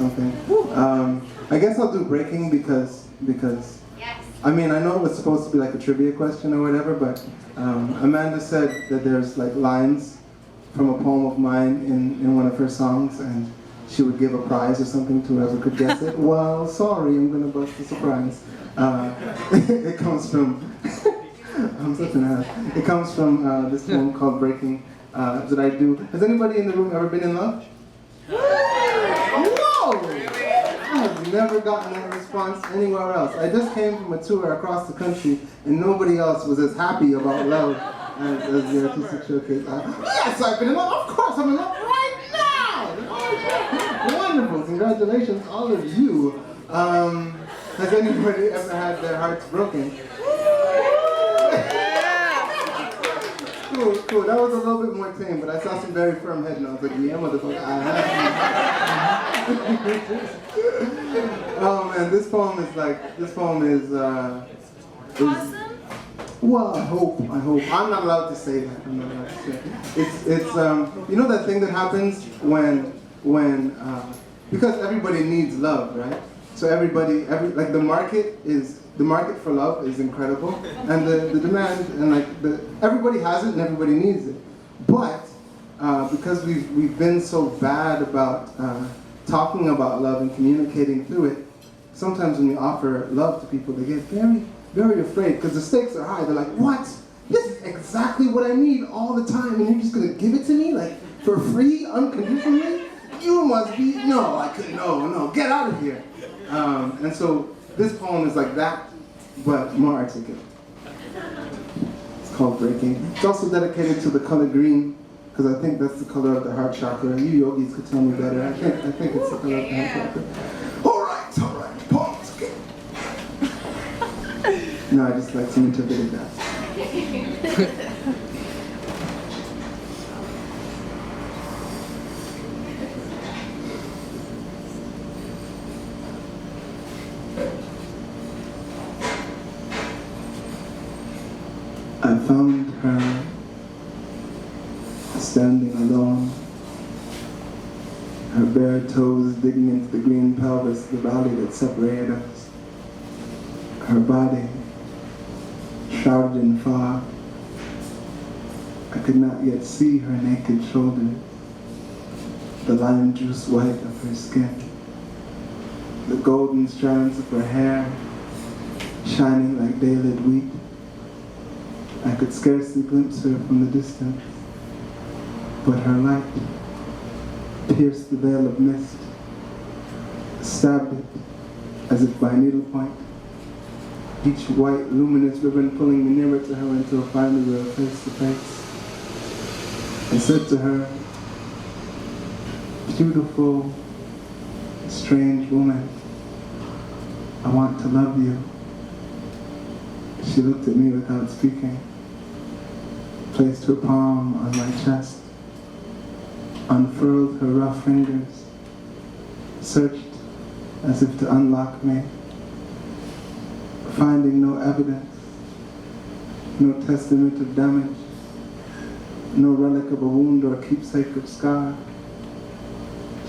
something. I guess I'll do breaking because Yes. I mean, I know it was supposed to be like a trivia question or whatever, but Amanda said that there's like lines from a poem of mine in one of her songs, and she would give a prize or something to whoever could guess it. Well, sorry, I'm gonna bust the surprise. It comes from, I'm such an ass. It comes from this poem called Breaking that I do. Has anybody in the room ever been in love? Whoa! I've never gotten that response anywhere else. I just came from a tour across the country, and nobody else was as happy about love as the artistic showcase. Yes, I've been in love. Of course, I'm in love right now. Wonderful! Congratulations, all of you. Has anybody ever had their hearts broken? Cool. That was a little bit more tame, but I saw some very firm head nods. Like, yeah, motherfucker, I have. Oh man, this poem is Awesome. Well, I hope. I'm not allowed to say that. I'm not allowed to say it. It's you know that thing that happens when because everybody needs love, right? So like the market for love is incredible, and the demand and like everybody has it and everybody needs it. But because we've been so bad about talking about love and communicating through it, sometimes when we offer love to people, they get very, very afraid because the stakes are high. They're like, what? This is exactly what I need all the time, and you're just gonna give it to me like for free, unconditionally? You must be, no, I couldn't, no, get out of here. And so this poem is like that, but more articulate. It's called Breaking. It's also dedicated to the color green, because I think that's the color of the heart chakra. You yogis could tell me better. I think it's the color of the heart chakra. All right, poems, okay. No, I just like to interpret that. I found her standing alone, her bare toes digging into the green pelvis, the valley that separated us, her body shrouded in fog. I could not yet see her naked shoulders, the lime juice white of her skin, the golden strands of her hair shining like daylit wheat. I could scarcely glimpse her from the distance, but her light pierced the veil of mist, stabbed it as if by needlepoint, each white luminous ribbon pulling me nearer to her until finally we were face to face. I said to her, beautiful, strange woman, I want to love you. She looked at me without speaking, placed her palm on my chest, unfurled her rough fingers, searched as if to unlock me, finding no evidence, no testament of damage, no relic of a wound or keepsake of scar.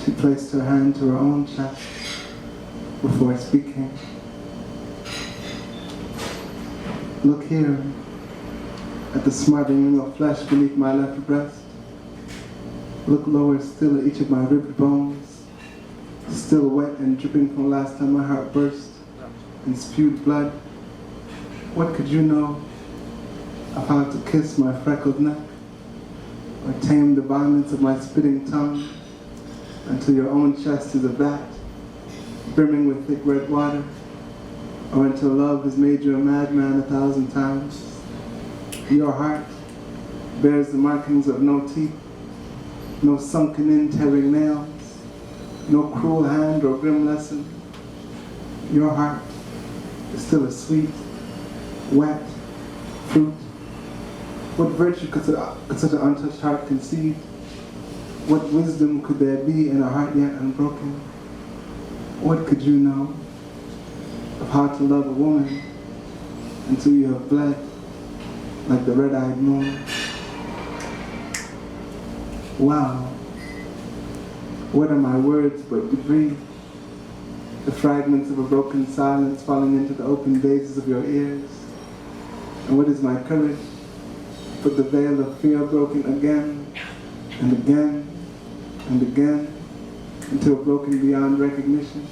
She placed her hand to her own chest before speaking. Look here, at the smarting ring of flesh beneath my left breast. Look lower still at each of my ribbed bones, still wet and dripping from last time my heart burst and spewed blood. What could you know of how to kiss my freckled neck, or tame the violence of my spitting tongue until your own chest is a vat, brimming with thick red water, or until love has made you a madman 1,000 times. Your heart bears the markings of no teeth, no sunken-in tearing nails, no cruel hand or grim lesson. Your heart is still a sweet, wet fruit. What virtue could such an untouched heart conceive? What wisdom could there be in a heart yet unbroken? What could you know of how to love a woman until you have bled like the red-eyed moon? Wow, what are my words but debris the fragments of a broken silence falling into the open bases of your ears. And what is my courage? But the veil of fear broken again and again and again until broken beyond recognition.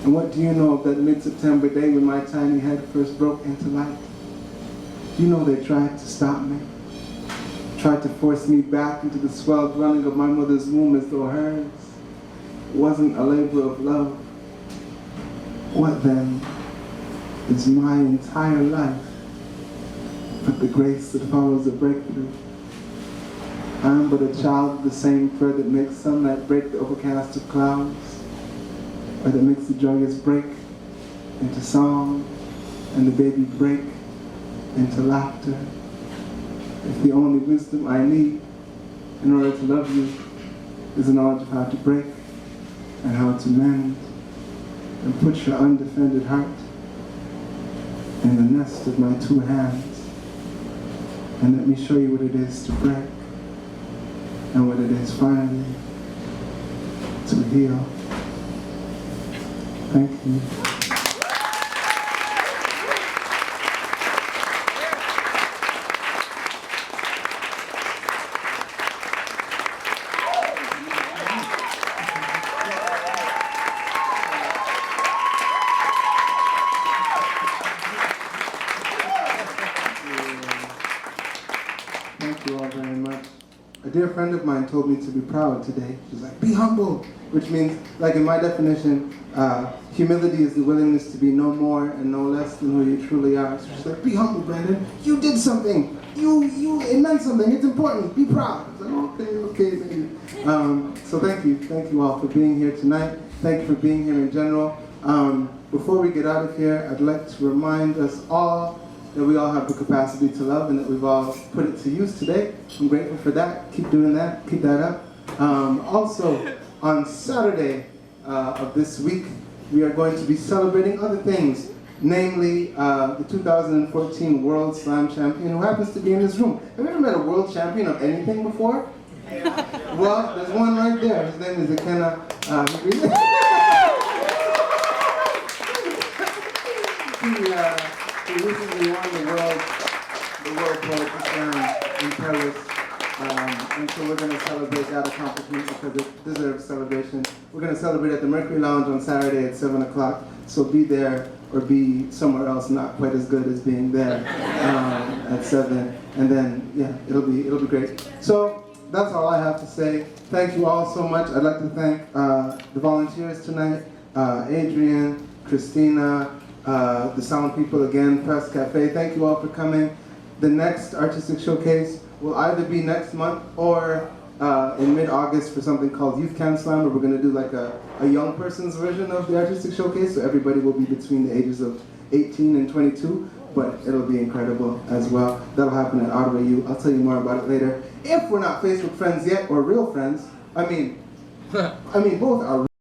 And what do you know of that mid-September day when my tiny head first broke into light? Do you know they tried to stop me? Tried to force me back into the swelled running of my mother's womb as though hers wasn't a labor of love. What then is my entire life but the grace that follows a breakthrough? I am but a child of the same thread that makes sunlight break the overcast of clouds, or that makes the joyous break into song and the baby break into laughter. If the only wisdom I need in order to love you is the knowledge of how to break and how to mend and put your undefended heart in the nest of my two hands, and let me show you what it is to break and what it is finally to heal. Thank you. Thank you all very much. A dear friend of mine told me to be proud today. She's like, be humble, which means, like in my definition, humility is the willingness to be no more and no less than who you truly are. So she's like, be humble, Brandon. You did something. It meant something. It's important. Be proud. I was like, okay, maybe. So thank you all for being here tonight. Thank you for being here in general. Before we get out of here, I'd like to remind us all that we all have the capacity to love and that we've all put it to use today. I'm grateful for that. Keep doing that. Keep that up. Also, on Saturday of this week, we are going to be celebrating other things, namely the 2014 World Slam Champion who happens to be in this room. Have you ever met a world champion of anything before? Yeah. Well, there's one right there. His name is Ikenna. He recently won the World Poetry Slam in Paris. And so we're going to celebrate that accomplishment because it deserves celebration. We're going to celebrate at the Mercury Lounge on Saturday at 7 o'clock. So be there or be somewhere else not quite as good as being there at 7. And then, yeah, it'll be great. So that's all I have to say. Thank you all so much. I'd like to thank the volunteers tonight, Adrian, Christina, the sound people again, Press Cafe. Thank you all for coming. The next artistic showcase will either be next month or in mid-August for something called Youth Can Slam, where we're going to do like a young person's version of the artistic showcase, so everybody will be between the ages of 18 and 22, but it'll be incredible as well. That'll happen at Ottawa U. I'll tell you more about it later. If we're not Facebook friends yet, or real friends, I mean both are